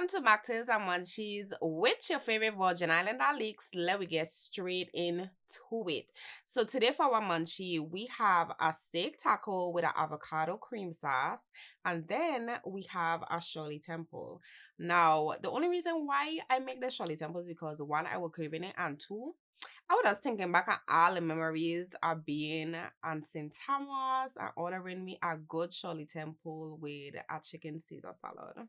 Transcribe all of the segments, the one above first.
Welcome to Mocktails and Munchies with your favorite Virgin Islander leaks. Let me get straight into it. So today for our munchie, we have a steak taco with an avocado cream sauce, and then we have a Shirley Temple. Now, the only reason why I make the Shirley Temple is because one, I was craving it, and two, I was just thinking back on all the memories of being on St. Thomas and ordering me a good Shirley Temple with a chicken Caesar salad.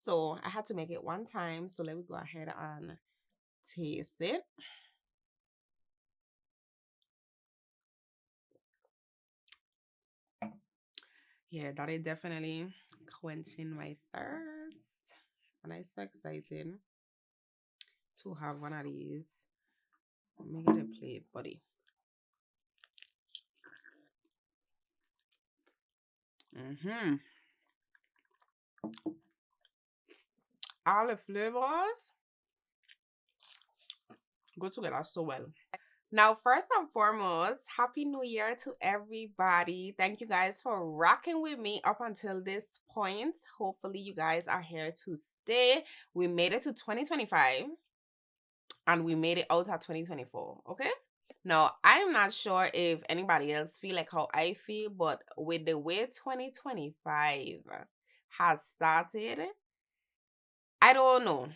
So I had to make it one time. So let me go ahead and taste it. Yeah, that is definitely quenching my thirst. And I'm so excited to have one of these. Let me get a plate, buddy. All the flavors go together so well. Now, first and foremost, Happy New Year to everybody. Thank you guys for rocking with me up until this point. Hopefully, you guys are here to stay. We made it to 2025 and we made it out at 2024, okay? Now, I'm not sure if anybody else feel like how I feel, but with the way 2025 has started, I don't know.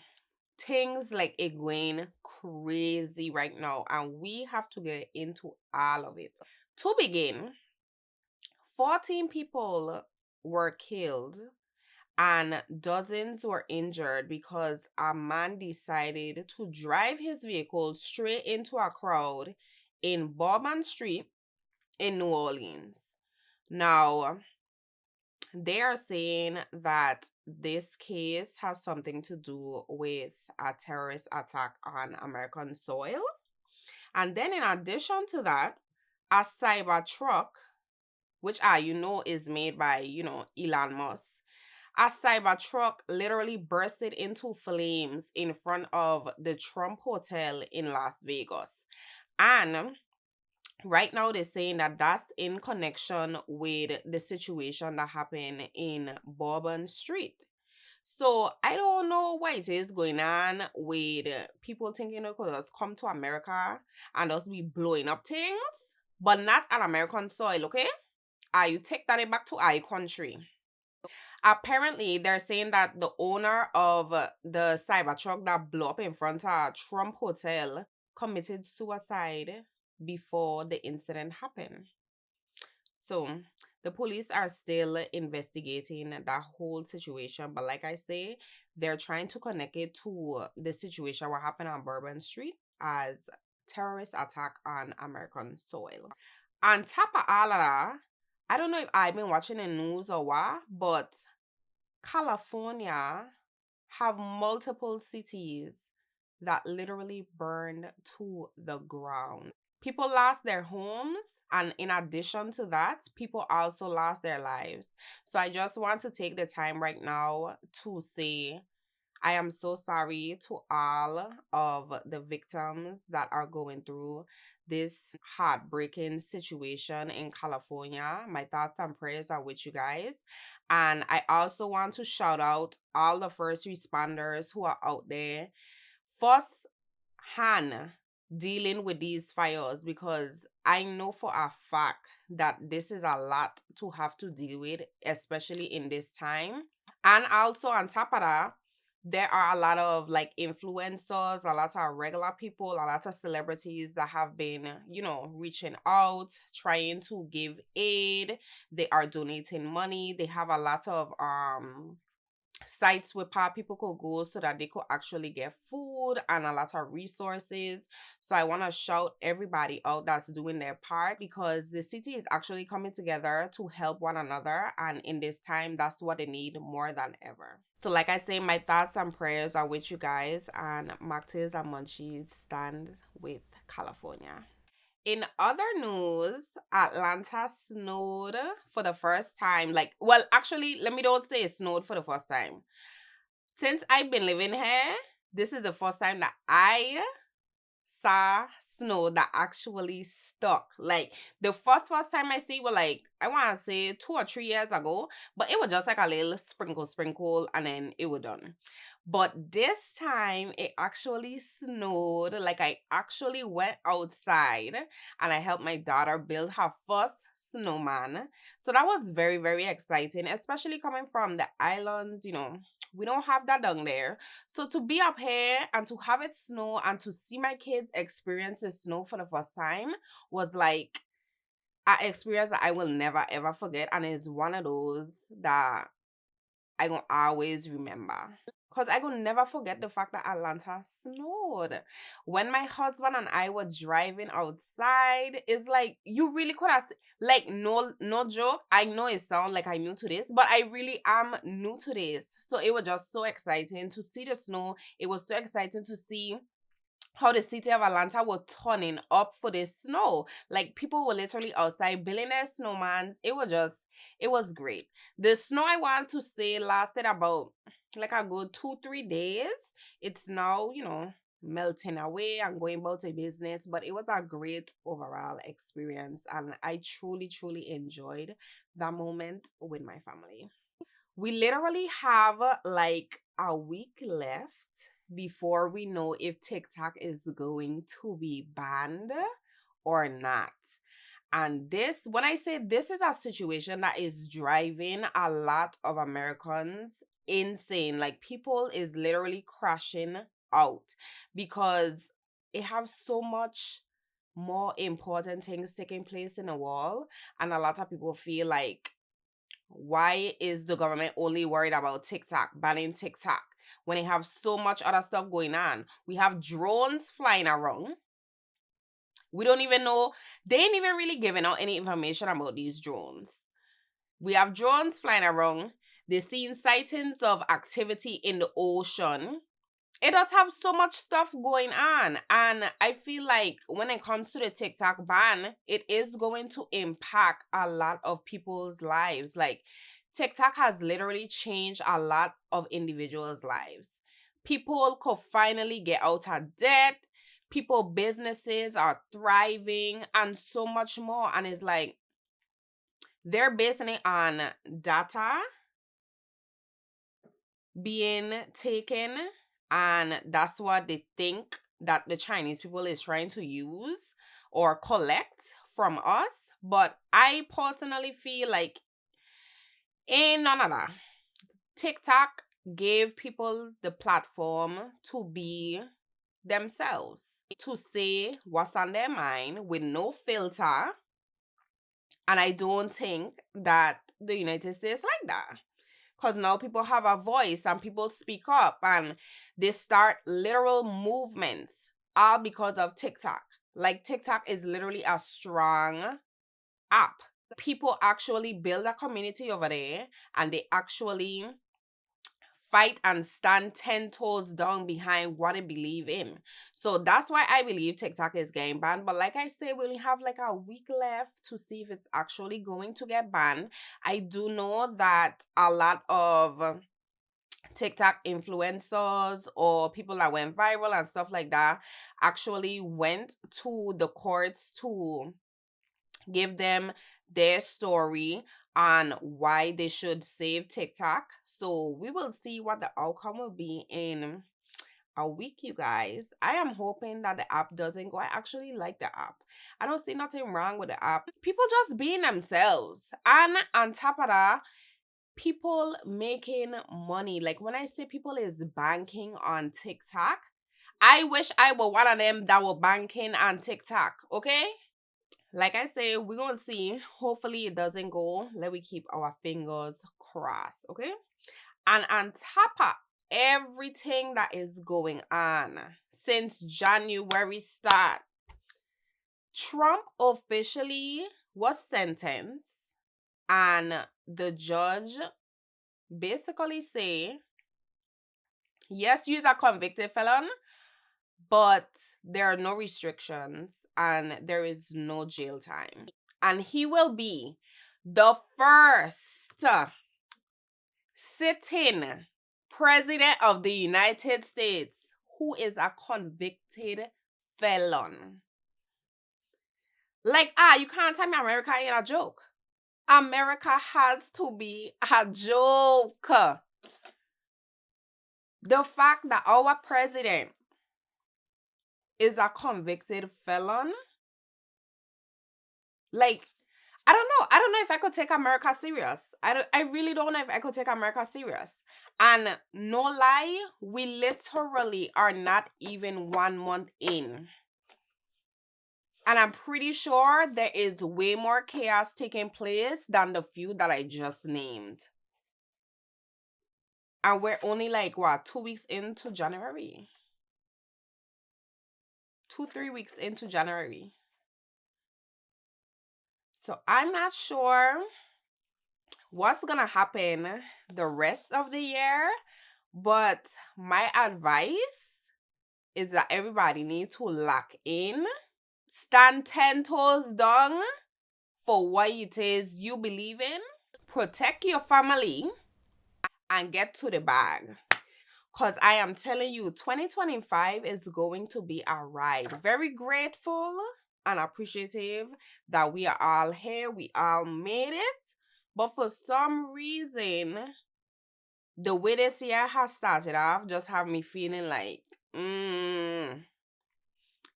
Things like it going crazy right now, and we have to get into all of it. To begin, 14 people were killed and dozens were injured because a man decided to drive his vehicle straight into a crowd in Bourbon Street in New Orleans. Now, they are saying that this case has something to do with a terrorist attack on American soil. And then in addition to that, a cyber truck, which is made by, Elon Musk. A cyber truck literally bursted into flames in front of the Trump Hotel in Las Vegas. And right now, they're saying that that's in connection with the situation that happened in Bourbon Street. So I don't know what it is going on with people thinking they could just come to America and just be blowing up things, but not on American soil, okay? You take that back to our country. Apparently, they're saying that the owner of the Cybertruck that blew up in front of Trump Hotel committed suicide before the incident happened. So the police are still investigating that whole situation, but like I say, they're trying to connect it to the situation what happened on Bourbon Street as terrorist attack on American soil. On top of all of that, I don't know if I've been watching the news or what, but California have multiple cities that literally burned to the ground. People lost their homes, and in addition to that, people also lost their lives. So I just want to take the time right now to say I am so sorry to all of the victims that are going through this heartbreaking situation in California. My thoughts and prayers are with you guys. And I also want to shout out all the first responders who are out there first hand dealing with these fires, because I know for a fact that this is a lot to have to deal with, especially in this time. And also on top of that, there are a lot of like influencers, a lot of regular people, a lot of celebrities that have been, reaching out, trying to give aid. They are donating money. They have a lot of sites where people could go so that they could actually get food and a lot of resources. So I want to shout everybody out that's doing their part, because the city is actually coming together to help one another, and in this time that's what they need more than ever. So like I say, my thoughts and prayers are with you guys, and Mocktails and Munchies stand with California. In other news, Atlanta snowed for the first time. Actually, let me don't say it snowed for the first time. Since I've been living here, this is the first time that I saw snow that actually stuck. Like the first time I see it was like I want to say 2 or 3 years ago, but it was just like a little sprinkle, and then it was done. But this time it actually snowed. Like I actually went outside and I helped my daughter build her first snowman. So that was very, very exciting, especially coming from the islands. We don't have that down there. So to be up here and to have it snow and to see my kids experience the snow for the first time was like an experience that I will never ever forget. And it's one of those that I gonna always remember. Cause I gonna never forget the fact that Atlanta snowed. When my husband and I were driving outside, it's like you really could have like no joke. I know it sounds like I'm new to this, but I really am new to this. So it was just so exciting to see the snow. It was so exciting to see how the city of Atlanta was turning up for the snow. Like people were literally outside building their snowmans. It was great. The snow I want to say lasted about like a good 2-3 days. It's now, melting away and going about a business, but it was a great overall experience. And I truly, truly enjoyed that moment with my family. We literally have like a week left before we know if TikTok is going to be banned or not. And this, when I say this is a situation that is driving a lot of Americans insane. Like people is literally crashing out because it have so much more important things taking place in the world. And a lot of people feel like why is the government only worried about TikTok, banning TikTok, when they have so much other stuff going on? We have drones flying around. We don't even know, they ain't even really giving out any information about these drones. We have drones flying around. They're seeing sightings of activity in the ocean. It does have so much stuff going on. And I feel like when it comes to the TikTok ban, it is going to impact a lot of people's lives. Like TikTok has literally changed a lot of individuals' lives. People could finally get out of debt. People, businesses are thriving and so much more. And it's like they're basing it on data being taken, and that's what they think that the Chinese people is trying to use or collect from us. But I personally feel like ain't none of that. TikTok gave people the platform to be themselves, to say what's on their mind with no filter. And I don't think that the United States like that. Because now people have a voice and people speak up and they start literal movements all because of TikTok. Like TikTok is literally a strong app. People actually build a community over there and they actually fight and stand 10 toes down behind what they believe in. So that's why I believe TikTok is getting banned. But like I say, we only have like a week left to see if it's actually going to get banned. I do know that a lot of TikTok influencers or people that went viral and stuff like that actually went to the courts to give them their story on why they should save TikTok. So we will see what the outcome will be in a week, you guys. I am hoping that the app doesn't go. I actually like the app. I don't see nothing wrong with the app. People just being themselves. And on top of that, people making money. Like when I say people is banking on TikTok, I wish I were one of them that were banking on TikTok, okay? Like I say, we're gonna see. Hopefully it doesn't go. Let me keep our fingers crossed, okay? And on top of everything that is going on since January start, Trump officially was sentenced and the judge basically say, yes, you're a convicted felon, but there are no restrictions and there is no jail time. And he will be the first sitting president of the United States who is a convicted felon. Like, you can't tell me America ain't a joke. America has to be a joke. The fact that our president is a convicted felon, like, I don't know if I could take America serious. I really don't know if I could take America serious. And no lie, we literally are not even 1 month in. And I'm pretty sure there is way more chaos taking place than the few that I just named. And we're only like, what, 2 weeks into January? 2, 3 weeks into January. So I'm not sure what's gonna happen the rest of the year, but my advice is that everybody needs to lock in, stand 10 toes down for what it is you believe in, protect your family, and get to the bag. Because I am telling you, 2025 is going to be a ride. Very grateful and appreciative that we are all here. We all made it. But for some reason, the way this year has started off just have me feeling like,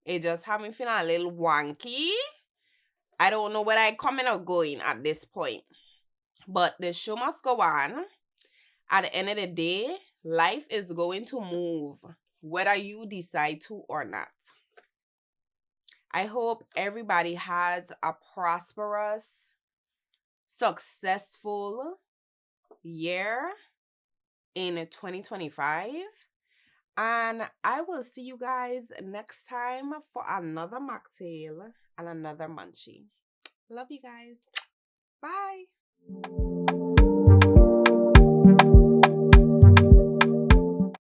it just have me feeling a little wonky. I don't know whether I'm coming or going at this point. But the show must go on. At the end of the day, life is going to move, whether you decide to or not. I hope everybody has a prosperous, successful year in 2025. And I will see you guys next time for another mocktail and another munchie. Love you guys. Bye.